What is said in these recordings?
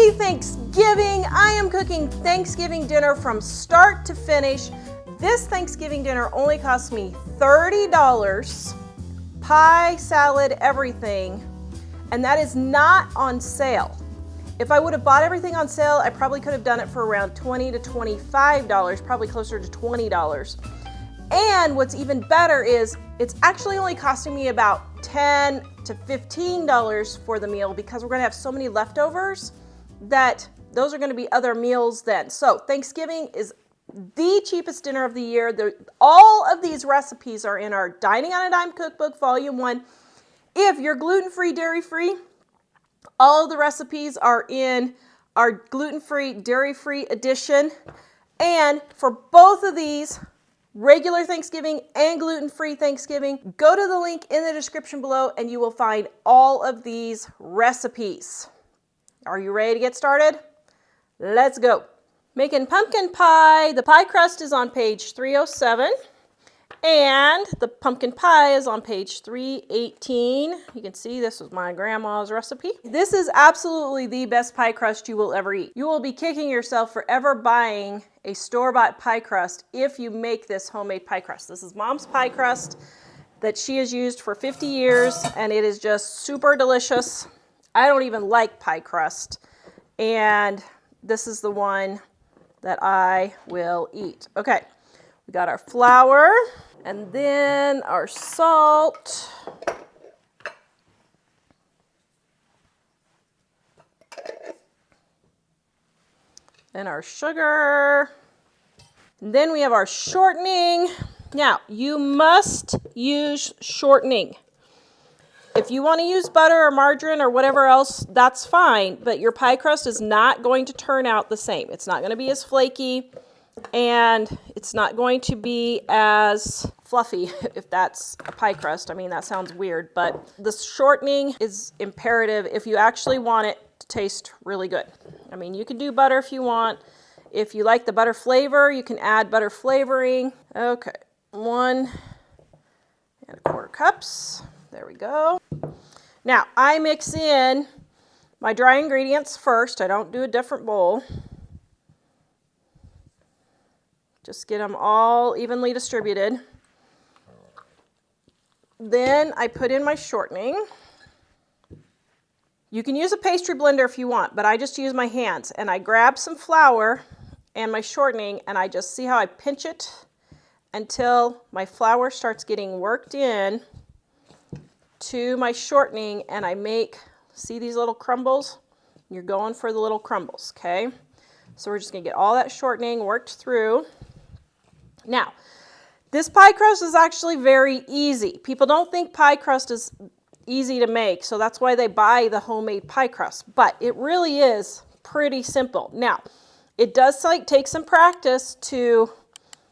Happy Thanksgiving! I am cooking Thanksgiving dinner from start to finish. This Thanksgiving dinner only cost me $30, pie, salad, everything, and that is not on sale. If I would have bought everything on sale, I probably could have done it for around $20 to $25, probably closer to $20. And what's even better is it's actually only costing me about $10 to $15 for the meal because we're gonna have so many leftovers that those are gonna be other meals then. So Thanksgiving is the cheapest dinner of the year. All of these recipes are in our Dining on a Dime Cookbook, Volume 1. If you're gluten-free, dairy-free, all of the recipes are in our gluten-free, dairy-free edition. And for both of these, regular Thanksgiving and gluten-free Thanksgiving, go to the link in the description below and you will find all of these recipes. Are you ready to get started? Let's go. Making pumpkin pie. The pie crust is on page 307 and the pumpkin pie is on page 318. You can see this was my grandma's recipe. This is absolutely the best pie crust you will ever eat. You will be kicking yourself for ever buying a store-bought pie crust if you make this homemade pie crust. This is Mom's pie crust that she has used for 50 years and it is just super delicious. I don't even like pie crust and this is the one that I will eat. Okay, we got our flour and then our salt. And our sugar. And then we have our shortening. Now, you must use shortening. If you want to use butter or margarine or whatever else, that's fine, but your pie crust is not going to turn out the same. It's not going to be as flaky, and it's not going to be as fluffy if that's a pie crust. I mean, that sounds weird, but the shortening is imperative if you actually want it to taste really good. I mean, you can do butter if you want. If you like the butter flavor, you can add butter flavoring. Okay, 1¼ cups. There we go. Now, I mix in my dry ingredients first. I don't do a different bowl. Just get them all evenly distributed. Then I put in my shortening. You can use a pastry blender if you want, but I just use my hands. And I grab some flour and my shortening, and I just see how I pinch it until my flour starts getting worked in to my shortening, and I make, see these little crumbles? You're going for the little crumbles, okay? So we're just gonna get all that shortening worked through. Now, this pie crust is actually very easy. People don't think pie crust is easy to make, so that's why they buy the homemade pie crust, but it really is pretty simple. Now, it does take some practice to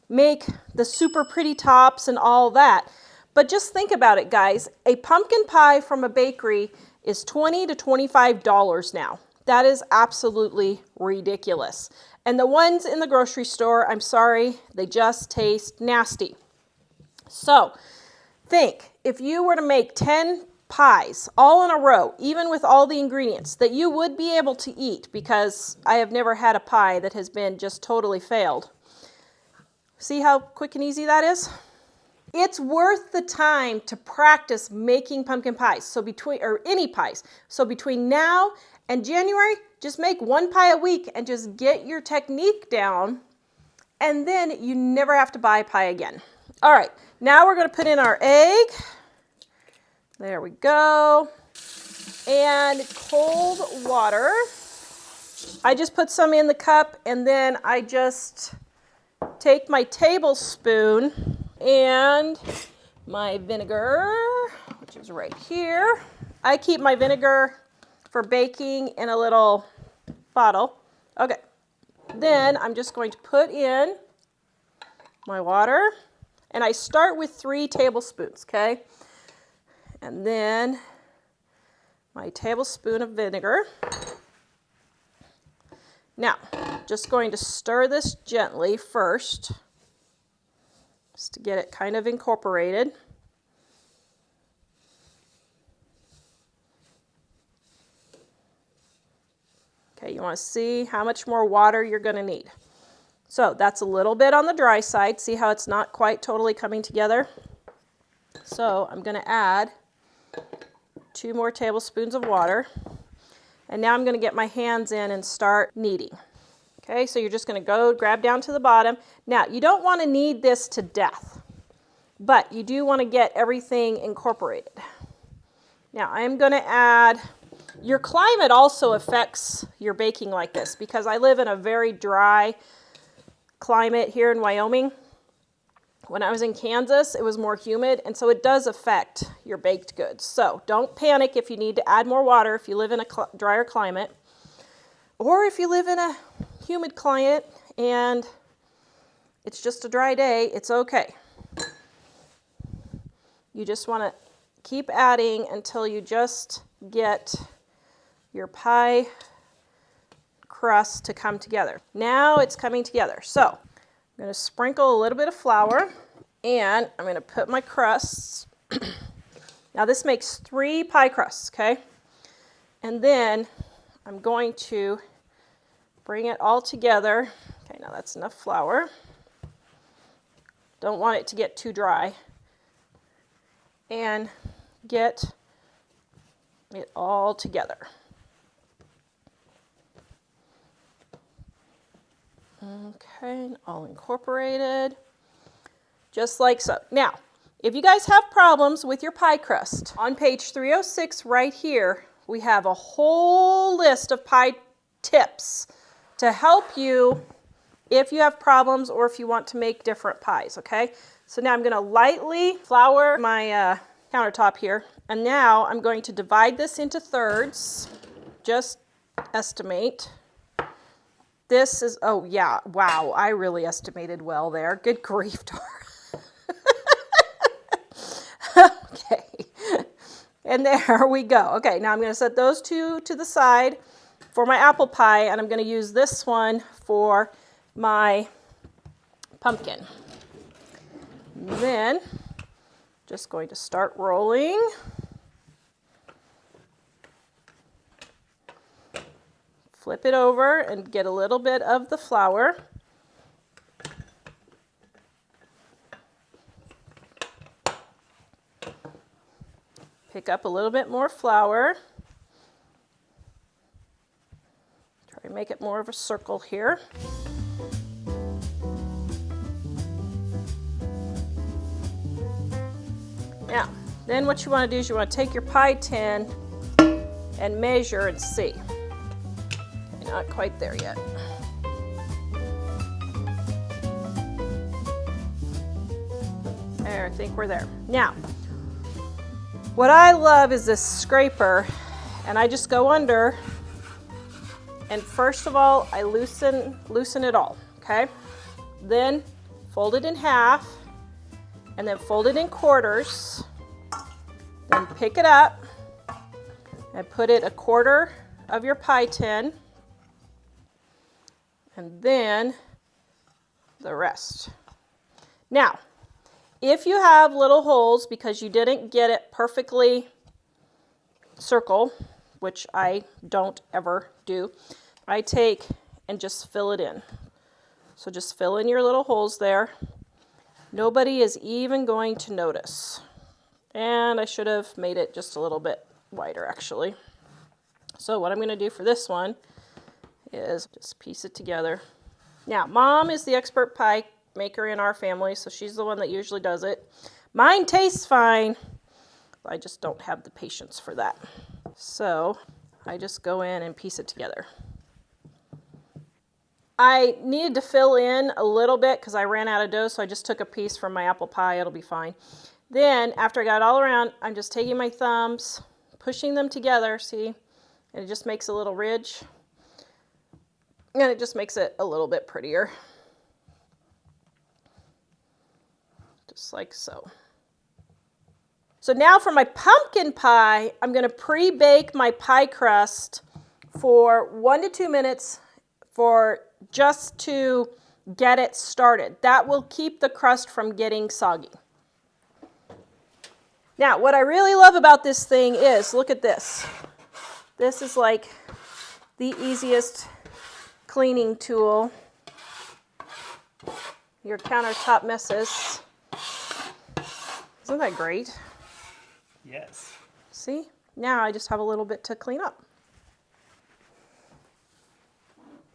make the super pretty tops and all that. But just think about it, guys. A pumpkin pie from a bakery is $20 to $25 now. That is absolutely ridiculous. And the ones in the grocery store, I'm sorry, they just taste nasty. So think, if you were to make 10 pies all in a row, even with all the ingredients, that you would be able to eat, because I have never had a pie that has been just totally failed. See how quick and easy that is? It's worth the time to practice making pumpkin pies, or any pies. So between now and January, just make one pie a week and just get your technique down, and then you never have to buy a pie again. All right, now we're gonna put in our egg. There we go. And cold water. I just put some in the cup, and then I just take my tablespoon and my vinegar, which is right here. I keep my vinegar for baking in a little bottle. Okay, then I'm just going to put in my water, and I start with 3 tablespoons, okay? And then my tablespoon of vinegar. Now, just going to stir this gently first, just to get it kind of incorporated. Okay, you want to see how much more water you're going to need. So that's a little bit on the dry side. See how it's not quite totally coming together? So I'm going to add 2 more tablespoons of water. And now I'm going to get my hands in and start kneading. Okay, so you're just going to go grab down to the bottom. Now, you don't want to knead this to death, but you do want to get everything incorporated. Now, I'm going to add, your climate also affects your baking like this, because I live in a very dry climate here in Wyoming. When I was in Kansas, it was more humid, and so it does affect your baked goods. So don't panic if you need to add more water if you live in a drier climate, or if you live in a humid climate and it's just a dry day, it's okay. You just want to keep adding until you just get your pie crust to come together. Now it's coming together. So I'm going to sprinkle a little bit of flour, and I'm going to put my crusts. Now this makes 3 pie crusts, okay? And then I'm going to bring it all together. Okay, now that's enough flour. Don't want it to get too dry. And get it all together. Okay, all incorporated, just like so. Now, if you guys have problems with your pie crust, on page 306 right here, we have a whole list of pie tips to help you if you have problems or if you want to make different pies, okay? So now I'm going to lightly flour my countertop here, and now I'm going to divide this into thirds, just estimate. This is, oh yeah, wow, I really estimated well there. Good grief, Dora. Okay, and there we go. Okay, now I'm going to set those 2 to the side for my apple pie, and I'm going to use this one for my pumpkin. And then, just going to start rolling. Flip it over and get a little bit of the flour. Pick up a little bit more flour. Try to make it more of a circle here. Now, then what you want to do is you want to take your pie tin and measure and see. Not quite there yet. There, I think we're there. Now, what I love is this scraper, and I just go under, and first of all, I loosen it all, okay? Then fold it in half, and then fold it in quarters, then pick it up, and put it 1/4 of your pie tin, and then the rest. Now, if you have little holes because you didn't get it perfectly circle, which I don't ever do, I take and just fill it in. So just fill in your little holes there. Nobody is even going to notice. And I should have made it just a little bit wider actually. So what I'm going to do for this one is just piece it together. Now, Mom is the expert pie maker in our family, so she's the one that usually does it. Mine tastes fine. I just don't have the patience for that. So I just go in and piece it together. I needed to fill in a little bit because I ran out of dough, so I just took a piece from my apple pie. It'll be fine. Then, after I got it all around, I'm just taking my thumbs, pushing them together, see? And it just makes a little ridge. And it just makes it a little bit prettier. Just like so. So now for my pumpkin pie, I'm going to pre-bake my pie crust for 1 to 2 minutes just to get it started. That will keep the crust from getting soggy. Now, what I really love about this thing is, look at this. This is like the easiest cleaning tool. Your countertop messes. Isn't that great? Yes. See? Now I just have a little bit to clean up.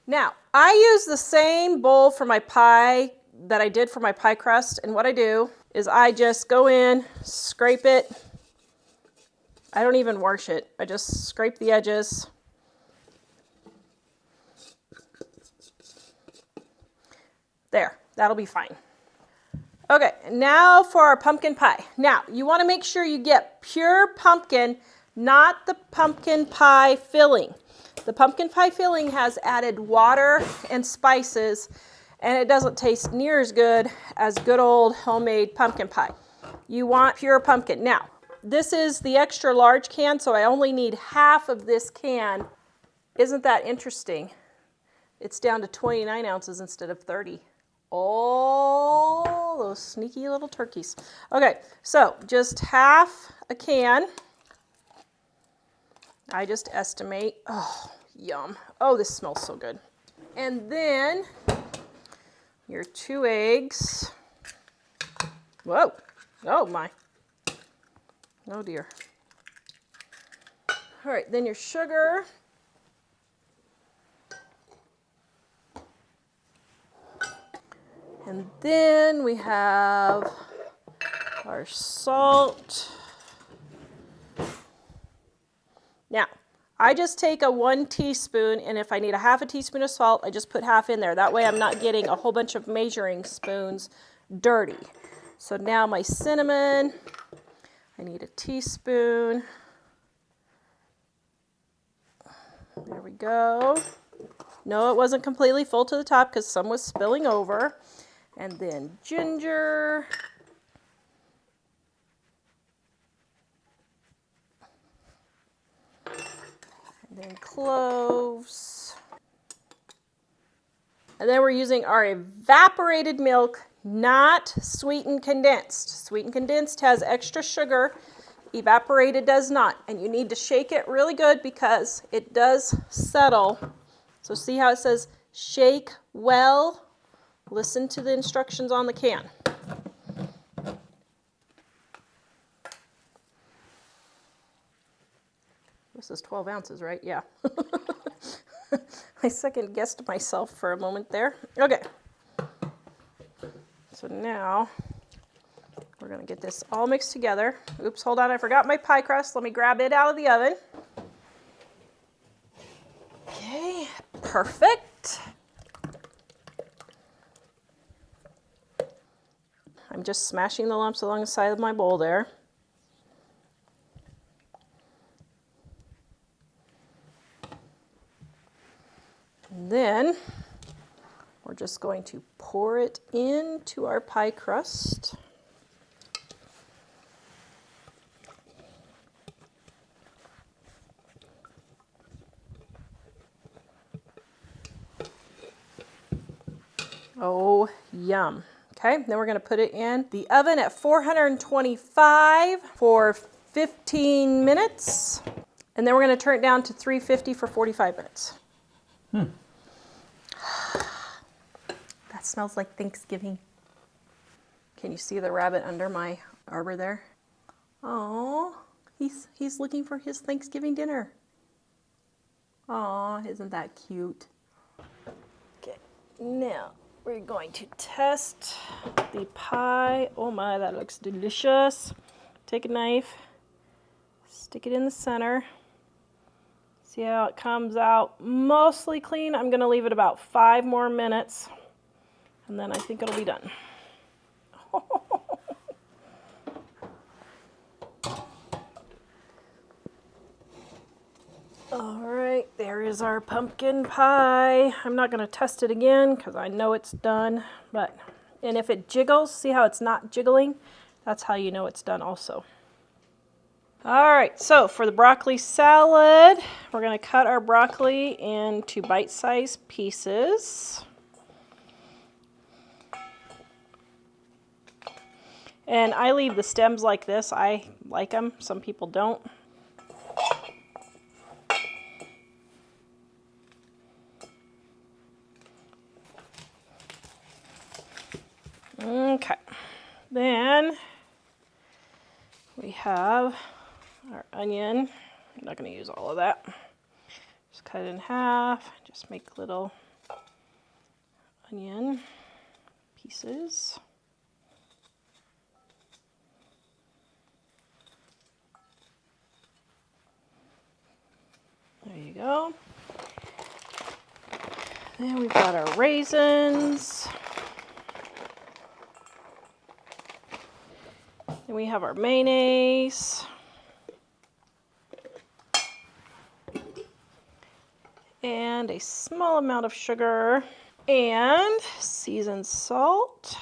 Now, I use the same bowl for my pie that I did for my pie crust, and what I do is I just go in, scrape it. I don't even wash it. I just scrape the edges. There, that'll be fine. Okay, now for our pumpkin pie. Now, you want to make sure you get pure pumpkin, not the pumpkin pie filling. The pumpkin pie filling has added water and spices, and it doesn't taste near as good as good old homemade pumpkin pie. You want pure pumpkin. Now, this is the extra large can, so I only need half of this can. Isn't that interesting? It's down to 29 ounces instead of 30. Oh, those sneaky little turkeys. Okay, so just half a can. I just estimate. Oh, yum. Oh, this smells so good. And then your 2 eggs. Whoa. Oh, my. Oh, dear. All right, then your sugar. And then we have our salt. Now, I just take a 1 teaspoon, and if I need a half a teaspoon of salt, I just put half in there. That way I'm not getting a whole bunch of measuring spoons dirty. So now my cinnamon, I need a teaspoon. There we go. No, it wasn't completely full to the top because some was spilling over. And then ginger. And then cloves. And then we're using our evaporated milk, not sweetened condensed. Sweetened condensed has extra sugar. Evaporated does not. And you need to shake it really good because it does settle. So see how it says shake well? Listen to the instructions on the can. This is 12 ounces, right? Yeah. I second guessed myself for a moment there. Okay. So now we're going to get this all mixed together. Oops, hold on. I forgot my pie crust. Let me grab it out of the oven. Okay, perfect. I'm just smashing the lumps along the side of my bowl there. And then we're just going to pour it into our pie crust. Oh, yum. Okay, then we're going to put it in the oven at 425 for 15 minutes. And then we're going to turn it down to 350 for 45 minutes. That smells like Thanksgiving. Can you see the rabbit under my arbor there? Oh, he's looking for his Thanksgiving dinner. Oh, isn't that cute? Okay, now we're going to test the pie. Oh my, that looks delicious. Take a knife, stick it in the center. See how it comes out mostly clean. I'm going to leave it about 5 more minutes, and then I think it'll be done. All right, there is our pumpkin pie. I'm not going to test it again because I know it's done. And if it jiggles, see how it's not jiggling? That's how you know it's done also. All right, so for the broccoli salad, we're going to cut our broccoli into bite-sized pieces. And I leave the stems like this. I like them. Some people don't. Okay, then we have our onion. I'm not going to use all of that. Just cut it in half, just make little onion pieces. There you go. Then we've got our raisins. Then we have our mayonnaise. And a small amount of sugar. And seasoned salt.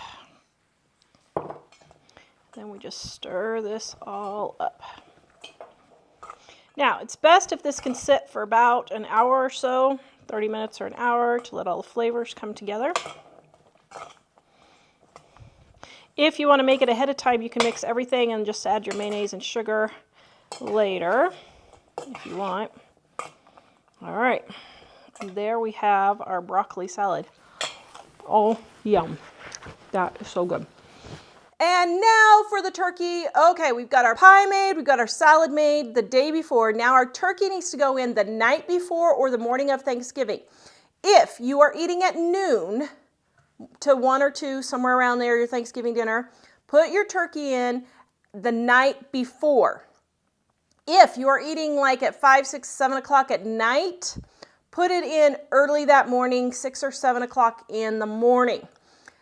Then we just stir this all up. Now, it's best if this can sit for about an hour or so, 30 minutes or an hour, to let all the flavors come together. If you want to make it ahead of time, you can mix everything and just add your mayonnaise and sugar later, if you want. All right, and there we have our broccoli salad. Oh, yum. That is so good. And now for the turkey. Okay, we've got our pie made, we've got our salad made the day before. Now our turkey needs to go in the night before or the morning of Thanksgiving. If you are eating at noon to 1 or 2, somewhere around there, your Thanksgiving dinner, put your turkey in the night before. If you are eating like at 5, 6, 7 o'clock at night, put it in early that morning, 6 or 7 o'clock in the morning.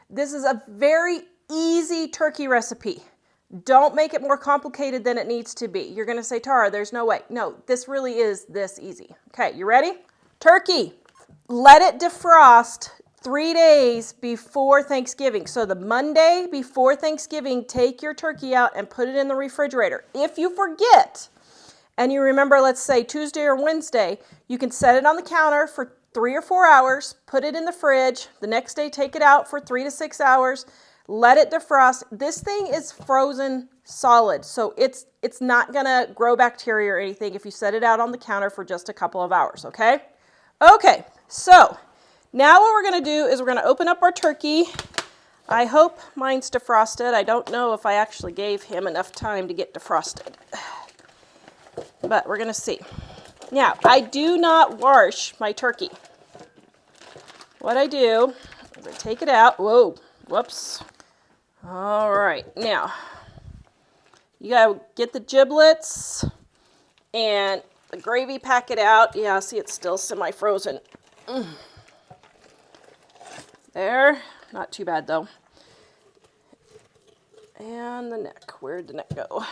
This is a very easy turkey recipe. Don't make it more complicated than it needs to be. You're going to say, Tara, there's no way. No, this really is this easy. Okay, you ready? Turkey. Let it defrost 3 days before Thanksgiving. So the Monday before Thanksgiving, take your turkey out and put it in the refrigerator. If you forget and you remember, let's say Tuesday or Wednesday, you can set it on the counter for 3 or 4 hours, put it in the fridge. The next day, take it out for 3 to 6 hours. Let it defrost. This thing is frozen solid, so it's not going to grow bacteria or anything if you set it out on the counter for just a couple of hours, okay? Okay, so now what we're going to do is we're going to open up our turkey. I hope mine's defrosted. I don't know if I actually gave him enough time to get defrosted, but we're going to see. Now, I do not wash my turkey. What I do is I take it out. Whoa, whoops. All right, now you gotta get the giblets and the gravy packet out. Yeah, see, it's still semi-frozen. There, not too bad though. And the neck, where'd the neck go?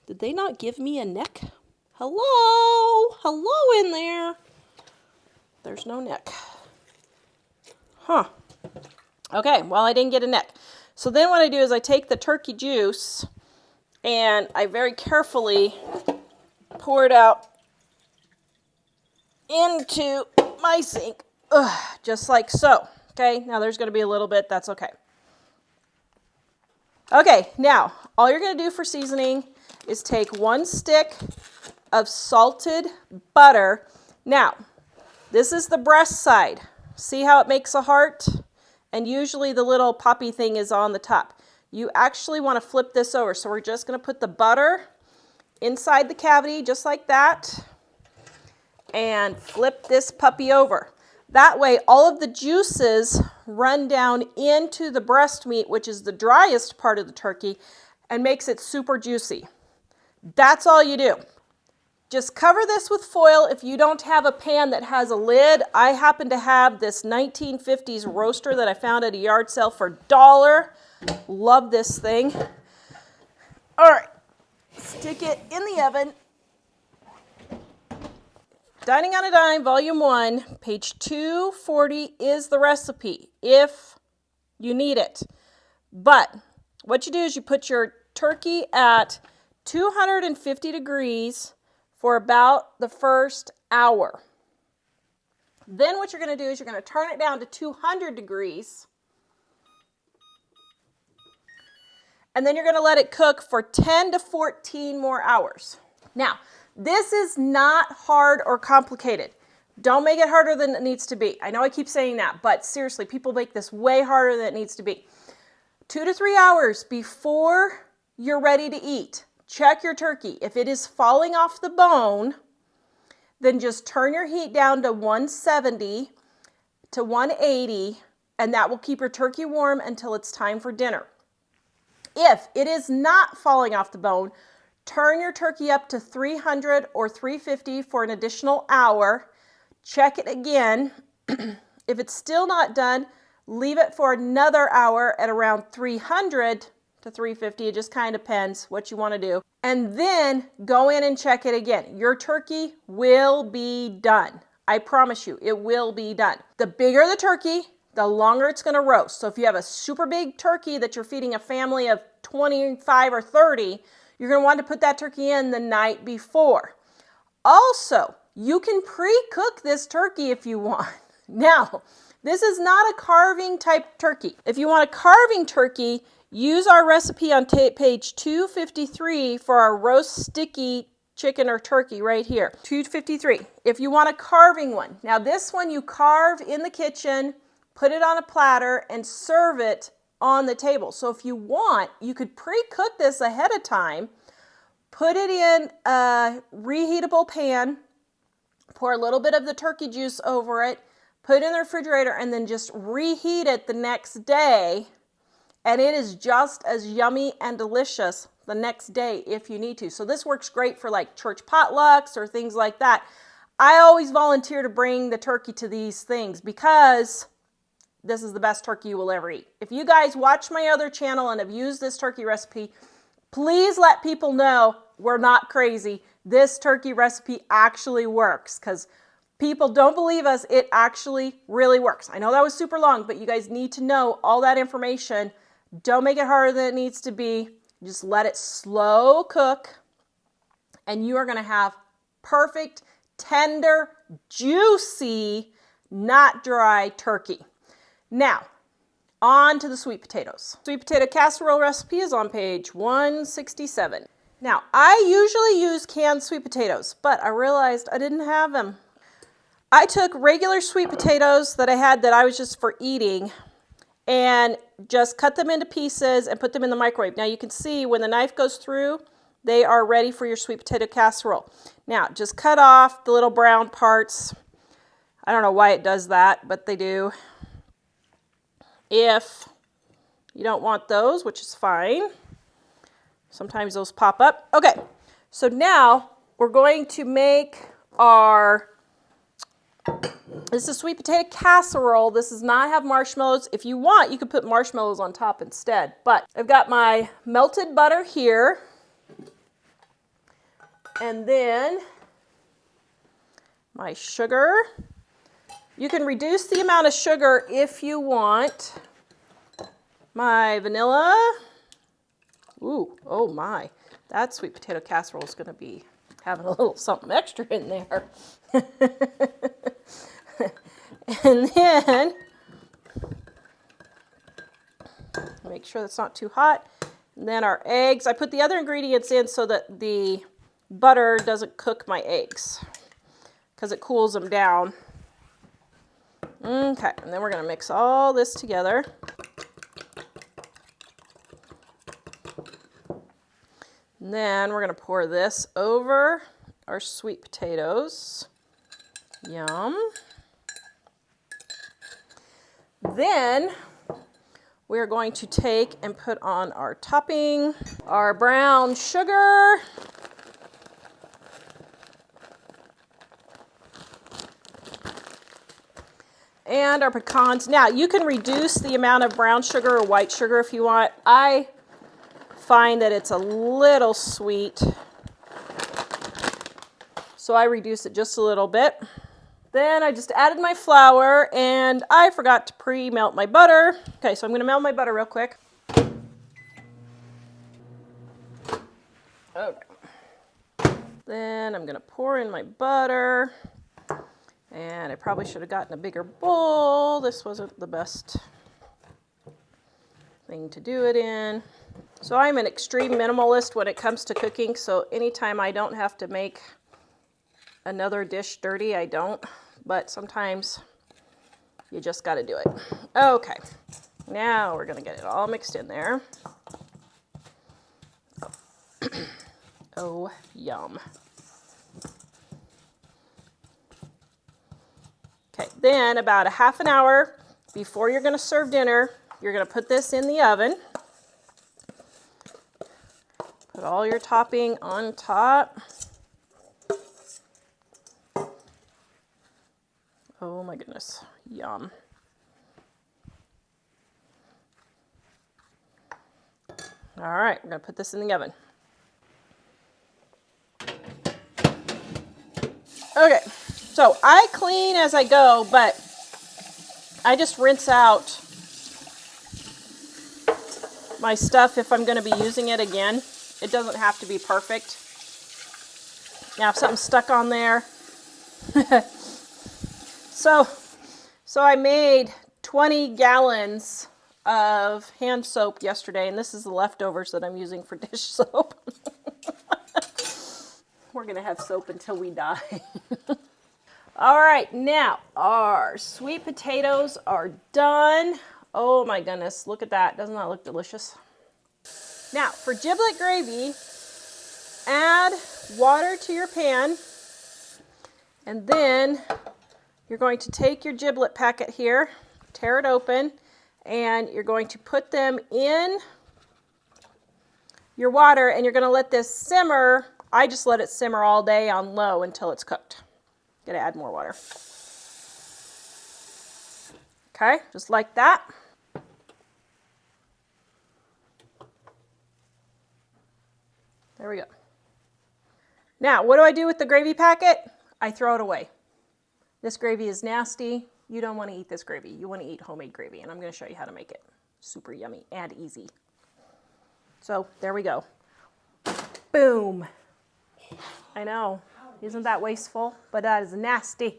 Did they not give me a neck? Hello? Hello in there. There's no neck. Huh. Okay, well, I didn't get a neck. So then what I do is I take the turkey juice and I very carefully pour it out into my sink. Just like so. Okay, now there's going to be a little bit. That's okay. Okay, now all you're going to do for seasoning is take 1 stick of salted butter. Now, this is the breast side. See how it makes a heart? And usually the little poppy thing is on the top. You actually want to flip this over. So we're just going to put the butter inside the cavity just like that and flip this puppy over. That way all of the juices run down into the breast meat, which is the driest part of the turkey, and makes it super juicy. That's all you do. Just cover this with foil if you don't have a pan that has a lid. I happen to have this 1950s roaster that I found at a yard sale for $1. Love this thing. All right, stick it in the oven. Dining on a Dime, Volume 1, page 240 is the recipe if you need it. But what you do is you put your turkey at 250 degrees for about the first hour. Then what you're going to do is you're going to turn it down to 200 degrees. And then you're going to let it cook for 10 to 14 more hours. Now, this is not hard or complicated. Don't make it harder than it needs to be. I know I keep saying that, but seriously, people make this way harder than it needs to be. 2 to 3 hours before you're ready to eat, check your turkey. If it is falling off the bone, then just turn your heat down to 170 to 180, and that will keep your turkey warm until it's time for dinner. If it is not falling off the bone, turn your turkey up to 300 or 350 for an additional hour. Check it again. If it's still not done, leave it for another hour at around 300 to 350. It just kind of depends what you want to do. And then go in and check it again. Your turkey will be done. I promise you, it will be done. The bigger the turkey, the longer it's going to roast. So if you have a super big turkey that you're feeding a family of 25 or 30, you're going to want to put that turkey in the night before. Also, you can pre-cook this turkey if you want. Now, this is not a carving type turkey. If you want a carving turkey, use our recipe on page 253 for our roast sticky chicken or turkey right here. 253. If you want a carving one. Now this one you carve in the kitchen, put it on a platter, and serve it on the table. So if you want, you could pre-cook this ahead of time, put it in a reheatable pan, pour a little bit of the turkey juice over it, put it in the refrigerator, and then just reheat it the next day. And it is just as yummy and delicious the next day if you need to. So this works great for like church potlucks or things like that. I always volunteer to bring the turkey to these things because this is the best turkey you will ever eat. If you guys watch my other channel and have used this turkey recipe, please let people know we're not crazy. This turkey recipe actually works because people don't believe us. It actually really works. I know that was super long, but you guys need to know all that information. Don't make it harder than it needs to be. Just let it slow cook, and you are going to have perfect, tender, juicy, not dry turkey. Now, on to the sweet potatoes. Sweet potato casserole recipe is on page 167. Now, I usually use canned sweet potatoes, but I realized I didn't have them. I took regular sweet potatoes that I had that I was just for eating and just cut them into pieces and put them in the microwave. Now you can see when the knife goes through, they are ready for your sweet potato casserole. Now just cut off the little brown parts. I don't know why it does that, but they do. If you don't want those, which is fine. Sometimes those pop up. Okay, so now we're going to make our... This is a sweet potato casserole. This does not have marshmallows. If you want, you could put marshmallows on top instead. But I've got my melted butter here. And then my sugar. You can reduce the amount of sugar if you want. My vanilla. Ooh, oh my. That sweet potato casserole is going to be having a little something extra in there. And then, make sure that's not too hot. And then our eggs. I put the other ingredients in so that the butter doesn't cook my eggs because it cools them down. Okay, and then we're going to mix all this together. And then we're going to pour this over our sweet potatoes. Yum. Then we're going to take and put on our topping, our brown sugar, and our pecans. Now you can reduce the amount of brown sugar or white sugar if you want. I find that it's a little sweet, so I reduce it just a little bit. Then I just added my flour, and I forgot to pre-melt my butter. Okay, so I'm going to melt my butter real quick. Okay. Then I'm going to pour in my butter. And I probably should have gotten a bigger bowl. This wasn't the best thing to do it in. So I'm an extreme minimalist when it comes to cooking, so anytime I don't have to make another dish dirty. I don't, but sometimes you just got to do it. Okay, now we're going to get it all mixed in there. Oh, yum. Okay, then about a half an hour before you're going to serve dinner, you're going to put this in the oven. Put all your topping on top. Oh my goodness, yum. All right, we're going to put this in the oven. Okay, so I clean as I go, but I just rinse out my stuff if I'm going to be using it again. It doesn't have to be perfect. Now, if something's stuck on there. So I made 20 gallons of hand soap yesterday, and this is the leftovers that I'm using for dish soap. We're going to have soap until we die. All right, now our sweet potatoes are done. Oh my goodness, look at that. Doesn't that look delicious? Now, for giblet gravy, add water to your pan, and then you're going to take your giblet packet here, tear it open, and you're going to put them in your water, and you're going to let this simmer. I just let it simmer all day on low until it's cooked. Gonna add more water. Okay, just like that. There we go. Now, what do I do with the gravy packet? I throw it away. This gravy is nasty. You don't want to eat this gravy. You want to eat homemade gravy, and I'm going to show you how to make it. Super yummy and easy. So, there we go. Boom. I know. Isn't that wasteful? But that is nasty.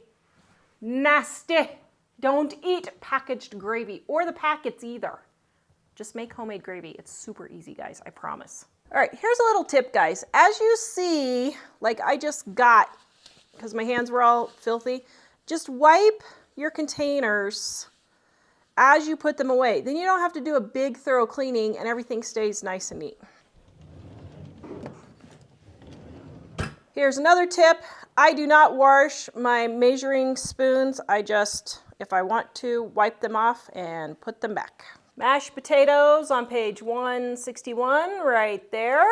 Nasty. Don't eat packaged gravy or the packets either. Just make homemade gravy. It's super easy, guys. I promise. All right, here's a little tip, guys. As you see, like I just got, because my hands were all filthy, just wipe your containers as you put them away. Then you don't have to do a big thorough cleaning and everything stays nice and neat. Here's another tip. I do not wash my measuring spoons. I just, if I want to, wipe them off and put them back. Mashed potatoes on page 161 right there.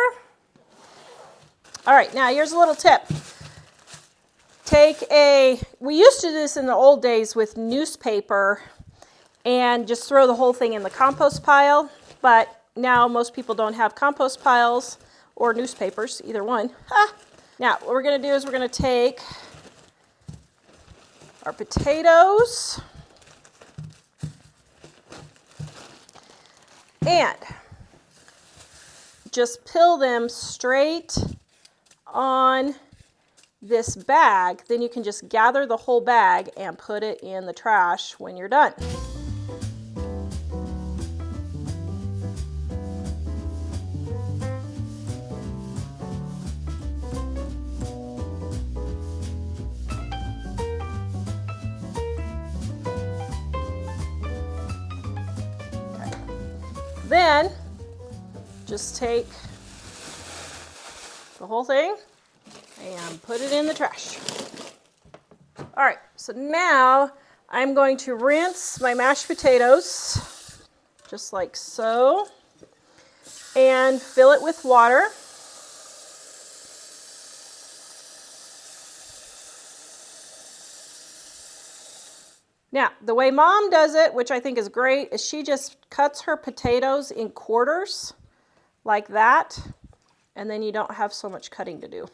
All right, now here's a little tip. We used to do this in the old days with newspaper and just throw the whole thing in the compost pile, but now most people don't have compost piles or newspapers, either one. Now, what we're going to do is we're going to take our potatoes and just peel them straight on this bag. Then you can just gather the whole bag and put it in the trash when you're done. Then just take the whole thing and put it in the trash. All right, so now I'm going to rinse my mashed potatoes, just like so, and fill it with water. Now, the way Mom does it, which I think is great, is she just cuts her potatoes in quarters like that, and then you don't have so much cutting to do.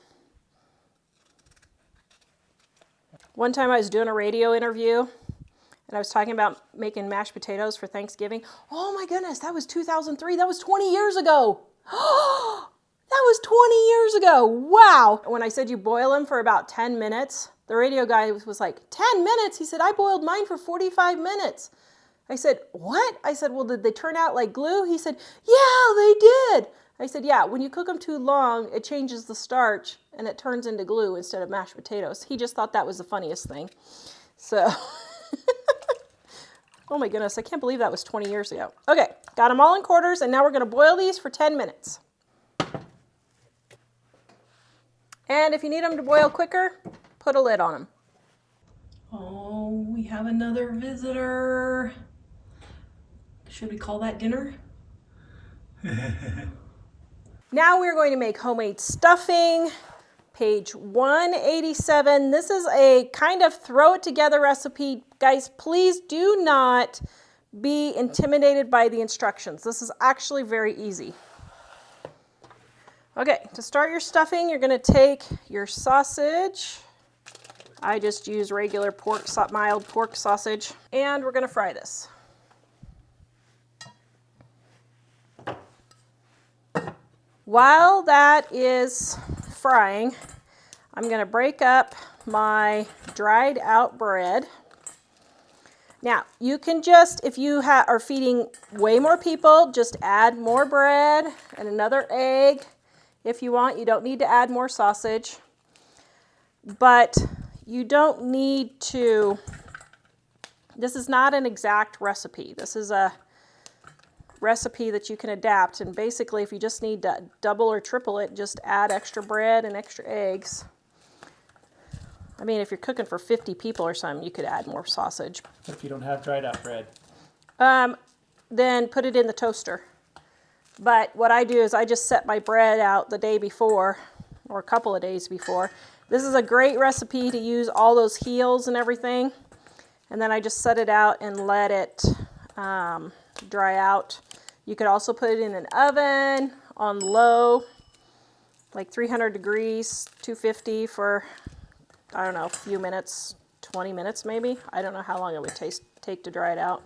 One time I was doing a radio interview, and I was talking about making mashed potatoes for Thanksgiving. Oh my goodness, that was 2003. That was 20 years ago. That was 20 years ago. Wow. When I said you boil them for about 10 minutes, the radio guy was like, 10 minutes? He said, I boiled mine for 45 minutes. I said, what? I said, well, did they turn out like glue? He said, yeah, they did. I said, yeah, when you cook them too long, it changes the starch and it turns into glue instead of mashed potatoes. He just thought that was the funniest thing. So, oh my goodness, I can't believe that was 20 years ago. Okay, got them all in quarters, and now we're going to boil these for 10 minutes. And if you need them to boil quicker, put a lid on them. Oh, we have another visitor. Should we call that dinner? Now we're going to make homemade stuffing. Page 187. This is a kind of throw it together recipe. Guys, please do not be intimidated by the instructions. This is actually very easy. Okay, to start your stuffing, you're going to take your sausage. I just use regular pork, mild pork sausage, and we're going to fry this. While that is frying, I'm going to break up my dried out bread. Now, you can just, if you are feeding way more people, just add more bread and another egg. If you want, you don't need to add more sausage. But you don't need to, this is not an exact recipe. This is a recipe that you can adapt, and basically if you just need to double or triple it, just add extra bread and extra eggs. I mean, if you're cooking for 50 people or something, you could add more sausage. If you don't have dried out bread. Then put it in the toaster. But what I do is I just set my bread out the day before, or a couple of days before. This is a great recipe to use all those heels and everything. And then I just set it out and let it dry out. You could also put it in an oven on low, like 300 degrees, 250 for, I don't know, a few minutes, 20 minutes maybe. I don't know how long it would take to dry it out.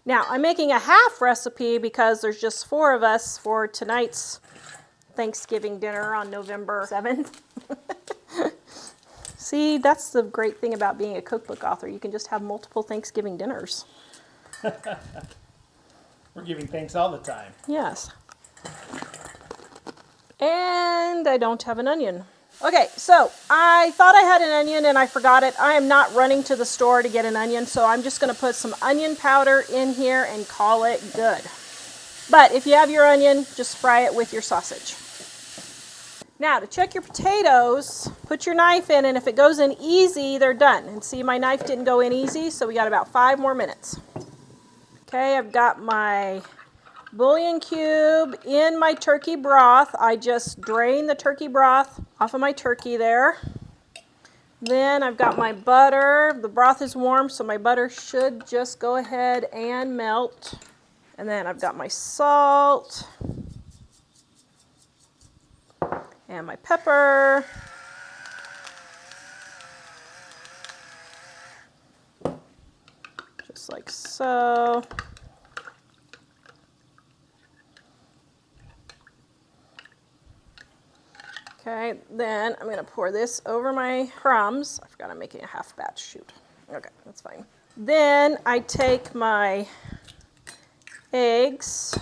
Now, I'm making a half recipe because there's just 4 of us for tonight's Thanksgiving dinner on November 7th. See, that's the great thing about being a cookbook author. You can just have multiple Thanksgiving dinners. We're giving thanks all the time. Yes. And I don't have an onion. Okay, so I thought I had an onion and I forgot it. I am not running to the store to get an onion, so I'm just going to put some onion powder in here and call it good. But if you have your onion, just fry it with your sausage. Now, to check your potatoes, put your knife in, and if it goes in easy, they're done. And see, my knife didn't go in easy, so we got about 5 more minutes. Okay, I've got my bouillon cube in my turkey broth. I just drain the turkey broth off of my turkey there. Then I've got my butter. The broth is warm, so my butter should just go ahead and melt. And then I've got my salt and my pepper. Just like so. Okay, then I'm going to pour this over my crumbs. I forgot I'm making a half batch, shoot. Okay, that's fine. Then I take my eggs.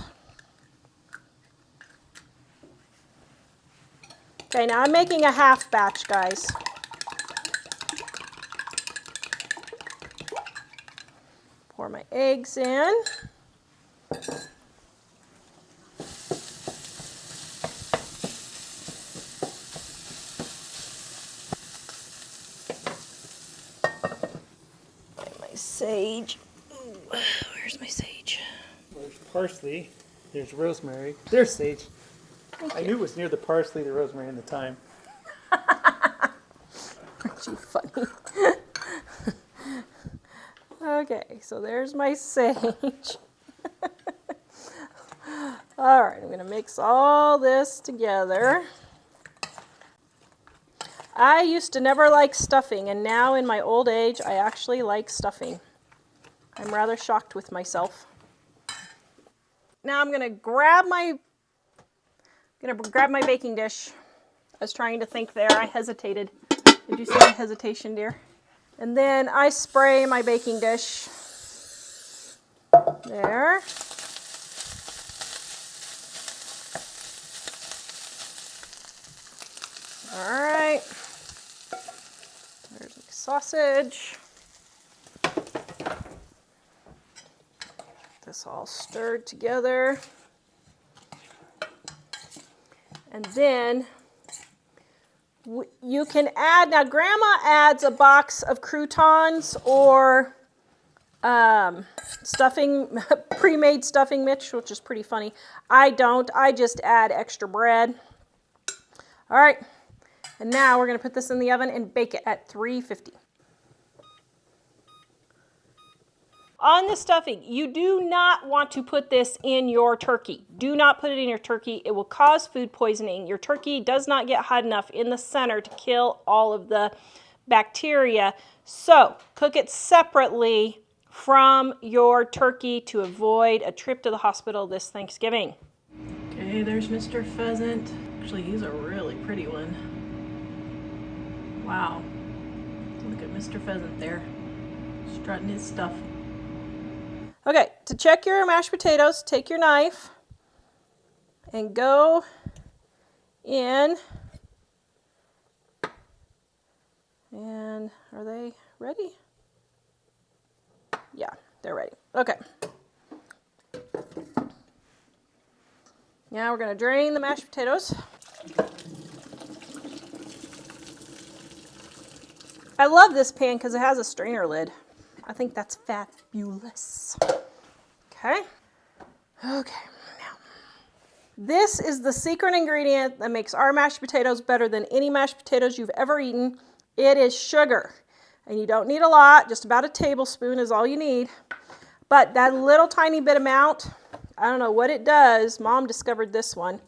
Okay, now I'm making a half batch, guys. Pour my eggs in. Sage. Ooh, where's my sage? There's parsley. There's rosemary. There's sage. I knew it was near the parsley, the rosemary, and the thyme. Aren't you funny? Okay, so there's my sage. All right, I'm going to mix all this together. I used to never like stuffing, and now in my old age, I actually like stuffing. I'm rather shocked with myself. Now I'm going to grab my baking dish. I was trying to think there. I hesitated. Did you see my hesitation, dear? And then I spray my baking dish. There. All right. There's my sausage. This all stirred together. And then you can add, now Grandma adds a box of croutons or stuffing, pre-made stuffing mix, which is pretty funny. I don't, I just add extra bread. All right, and now we're gonna put this in the oven and bake it at 350. On the stuffing, you do not want to put this in your turkey. Do not put it in your turkey. It will cause food poisoning. Your turkey does not get hot enough in the center to kill all of the bacteria. So cook it separately from your turkey to avoid a trip to the hospital this Thanksgiving. Okay, there's Mr. Pheasant. Actually, he's a really pretty one. Wow. Look at Mr. Pheasant there, strutting his stuff. Okay, to check your mashed potatoes, take your knife and go in. And are they ready? Yeah, they're ready. Okay. Now we're going to drain the mashed potatoes. I love this pan because it has a strainer lid. I think that's fabulous. Okay. Okay, now. This is the secret ingredient that makes our mashed potatoes better than any mashed potatoes you've ever eaten. It is sugar. And you don't need a lot, just about a tablespoon is all you need. But that little tiny bit amount, I don't know what it does. Mom discovered this one.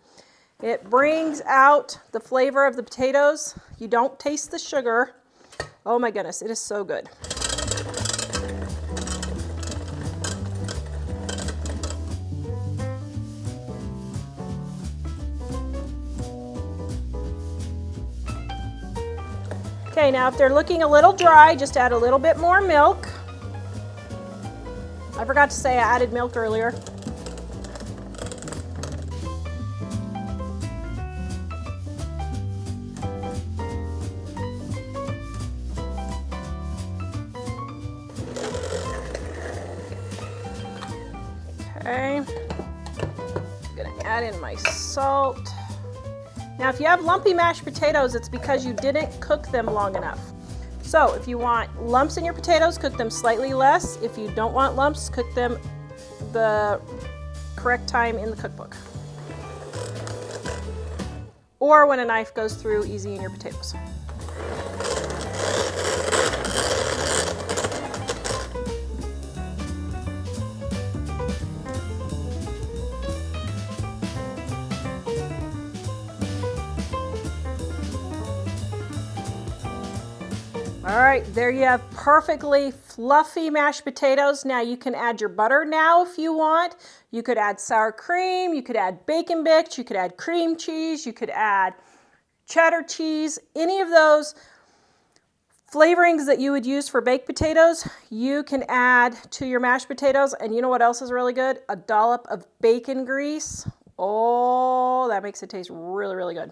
It brings out the flavor of the potatoes. You don't taste the sugar. Oh my goodness, it is so good. Okay, now if they're looking a little dry, just add a little bit more milk. I forgot to say I added milk earlier. Okay, I'm gonna add in my salt. Now, if you have lumpy mashed potatoes, it's because you didn't cook them long enough. So if you want lumps in your potatoes, cook them slightly less. If you don't want lumps, cook them the correct time in the cookbook. Or when a knife goes through easy in your potatoes. All right, there you have perfectly fluffy mashed potatoes. Now you can add your butter now if you want. You could add sour cream, you could add bacon bits, you could add cream cheese, you could add cheddar cheese. Any of those flavorings that you would use for baked potatoes, you can add to your mashed potatoes. And you know what else is really good? A dollop of bacon grease. Oh, that makes it taste really, really good.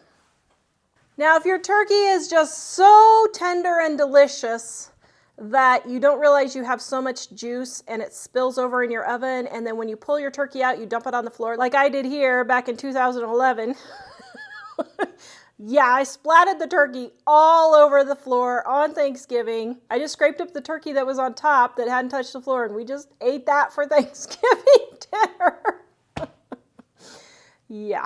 Now, if your turkey is just so tender and delicious that you don't realize you have so much juice and it spills over in your oven, and then when you pull your turkey out, you dump it on the floor like I did here back in 2011. Yeah, I splatted the turkey all over the floor on Thanksgiving. I just scraped up the turkey that was on top that hadn't touched the floor, and we just ate that for Thanksgiving dinner. Yeah.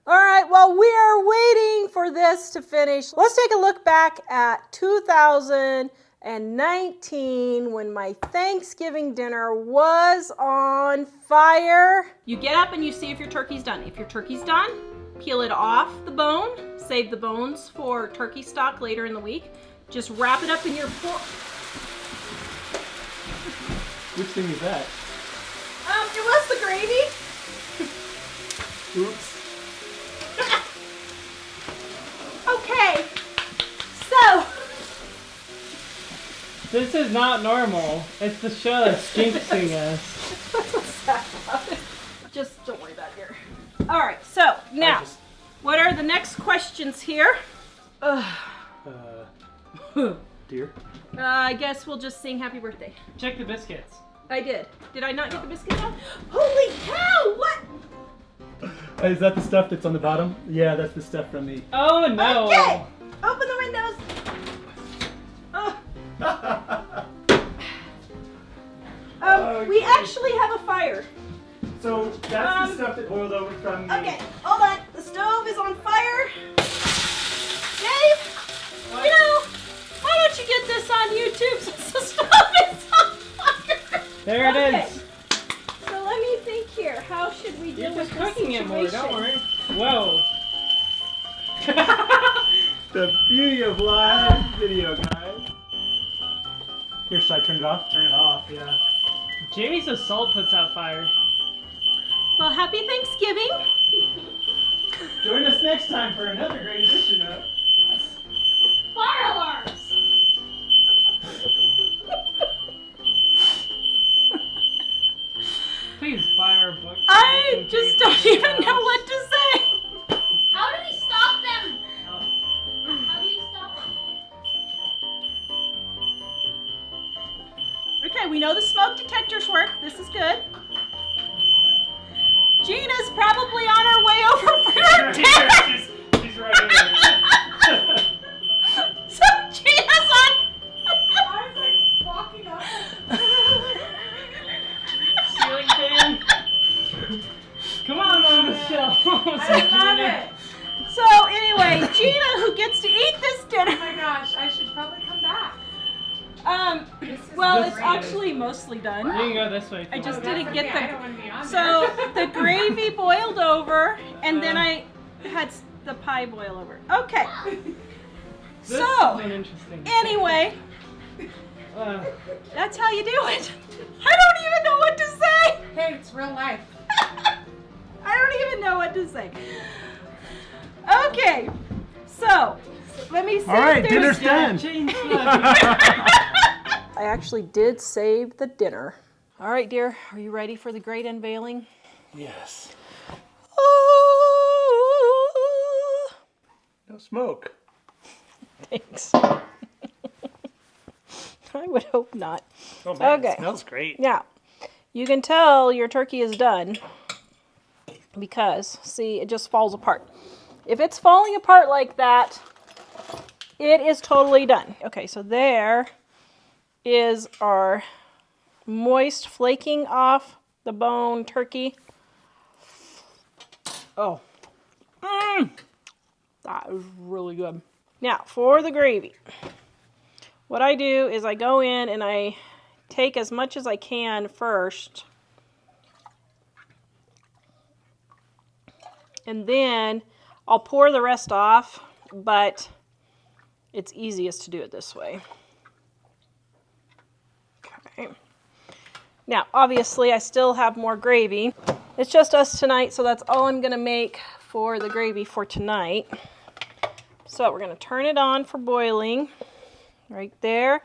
All right, well, we are waiting for this to finish. Let's take a look back at 2019 when my Thanksgiving dinner was on fire. You get up and you see if your turkey's done. If your turkey's done, peel it off the bone. Save the bones for turkey stock later in the week. Just wrap it up in your fork. Which thing is that? It was the gravy. Oops. Okay, so. This is not normal. It's the show that's jinxing us. Just don't worry about it here. All right, so now, what are the next questions here? Dear. I guess we'll just sing happy birthday. Check the biscuits. I did. Did I not get the biscuits off? Holy cow! What? Is that the stuff that's on the bottom? Yeah, that's the stuff from the... Oh no! Okay! Open the windows! We actually have a fire. So that's the stuff that boiled over from the... Okay, hold on. The stove is on fire. Dave, you know, why don't you get this on YouTube since the stove is on fire? There it Okay. is. So let me think here. How should we deal You're with just this cooking it more. situation? Don't worry. Whoa. The beauty of live video, guys. Here, should I turn it off? Turn it off, yeah. Jamie says salt puts out fire. Well, happy Thanksgiving. Join us next time for another great edition of... Fire alarms. Please buy our book. I just don't even know what to say. How do we stop them? How do we stop them? Okay, we know the smoke detectors work. This is good. Gina's probably on her way over for her dinner. She's right here. So Gina's on. I was like walking up. Ceiling fan. Come on, Michelle. I love it. So anyway, Gina, who gets to eat this dinner. Oh my gosh, I should probably come back. Well, This it's is- actually mostly done. You can go this way. if I you just want. didn't get I the. don't want to be on So there. the gravy boiled over, and then I had the pie boil over. Okay. This So is an interesting. anyway, that's how you do it. I don't even know what to say. Hey, it's real life. I don't even know what to say. Okay, so let me see. All right, if there's- dinner's done. Change I actually did save the dinner. All right, dear, are you ready for the great unveiling? Yes. Oh, No smoke. thanks. I would hope not. Oh man, Okay. it smells great. Now, you can tell your turkey is done because, see, it just falls apart. If it's falling apart like that, it is totally done. Okay, so there is our moist, flaking off the bone turkey. Oh, that is really good. Now, for the gravy, what I do is I go in and I take as much as I can first, and then I'll pour the rest off, but it's easiest to do it this way. Okay. Now, obviously, I still have more gravy. It's just us tonight, so that's all I'm going to make for the gravy for tonight. So we're going to turn it on for boiling right there.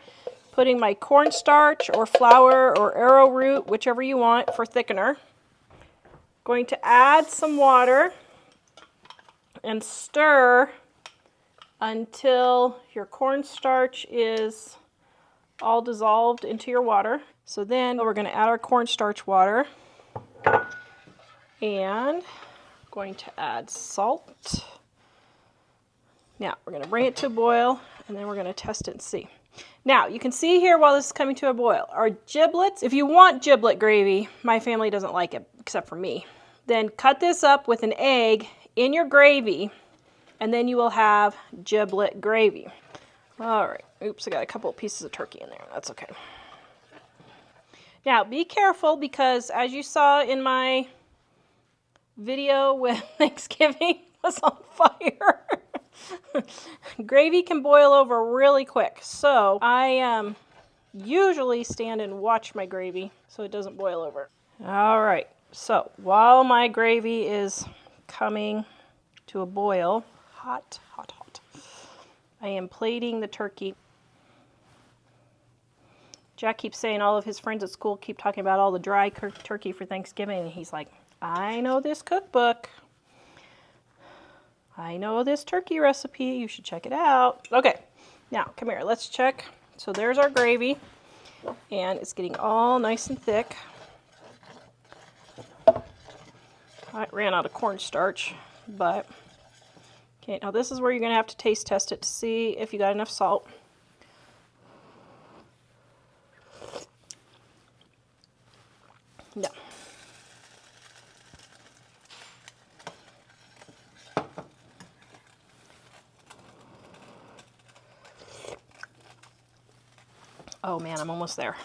Putting my cornstarch or flour or arrowroot, whichever you want, for thickener. Going to add some water and stir until your cornstarch is all dissolved into your water. So then we're going to add our cornstarch water and going to add salt. Now we're going to bring it to a boil and then we're going to test it and see. Now you can see here while this is coming to a boil, our giblets, if you want giblet gravy, my family doesn't like it except for me, then cut this up with an egg in your gravy and then you will have giblet gravy. All right, oops, I got a couple of pieces of turkey in there, that's okay. Now be careful because as you saw in my video when Thanksgiving was on fire, gravy can boil over really quick. So I usually stand and watch my gravy so it doesn't boil over. All right, so while my gravy is coming to a boil, hot, hot, hot, I am plating the turkey. Jack keeps saying all of his friends at school keep talking about all the dry turkey for Thanksgiving, and he's like, I know this cookbook. I know this turkey recipe. You should check it out. Okay, now come here. Let's check. So there's our gravy, and it's getting all nice and thick. I ran out of cornstarch, but okay. Now this is where you're gonna have to taste test it to see if you got enough salt. No. Oh man, I'm almost there.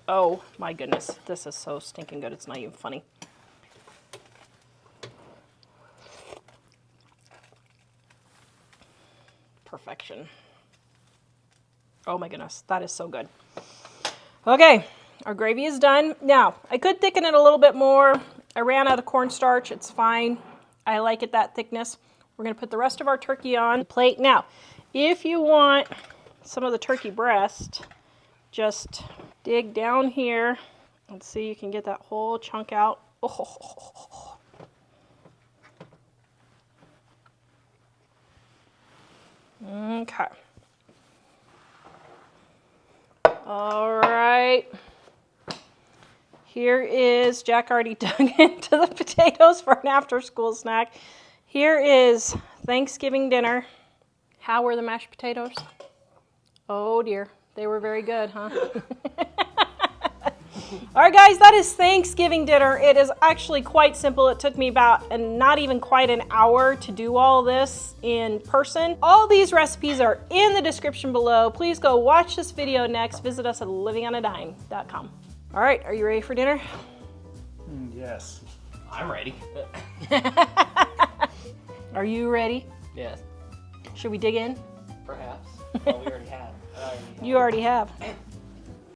Oh my goodness, this is so stinking good. It's not even funny. Perfection. Oh my goodness, that is so good. Okay, our gravy is done. Now, I could thicken it a little bit more. I ran out of cornstarch. It's fine. I like it that thickness. We're going to put the rest of our turkey on the plate. Now, if you want some of the turkey breast, just dig down here and see you can get that whole chunk out. Oh. Okay. All right. Here is, Jack already dug into the potatoes for an after-school snack. Here is Thanksgiving dinner. How were the mashed potatoes? Oh dear, they were very good, huh? All right, guys, that is Thanksgiving dinner. It is actually quite simple. It took me about not even quite an hour to do all this in person. All these recipes are in the description below. Please go watch this video next. Visit us at livingonadime.com. All right, are you ready for dinner? Yes. I'm ready. Are you ready? Yes. Should we dig in? Perhaps. Well, we already have. You already have.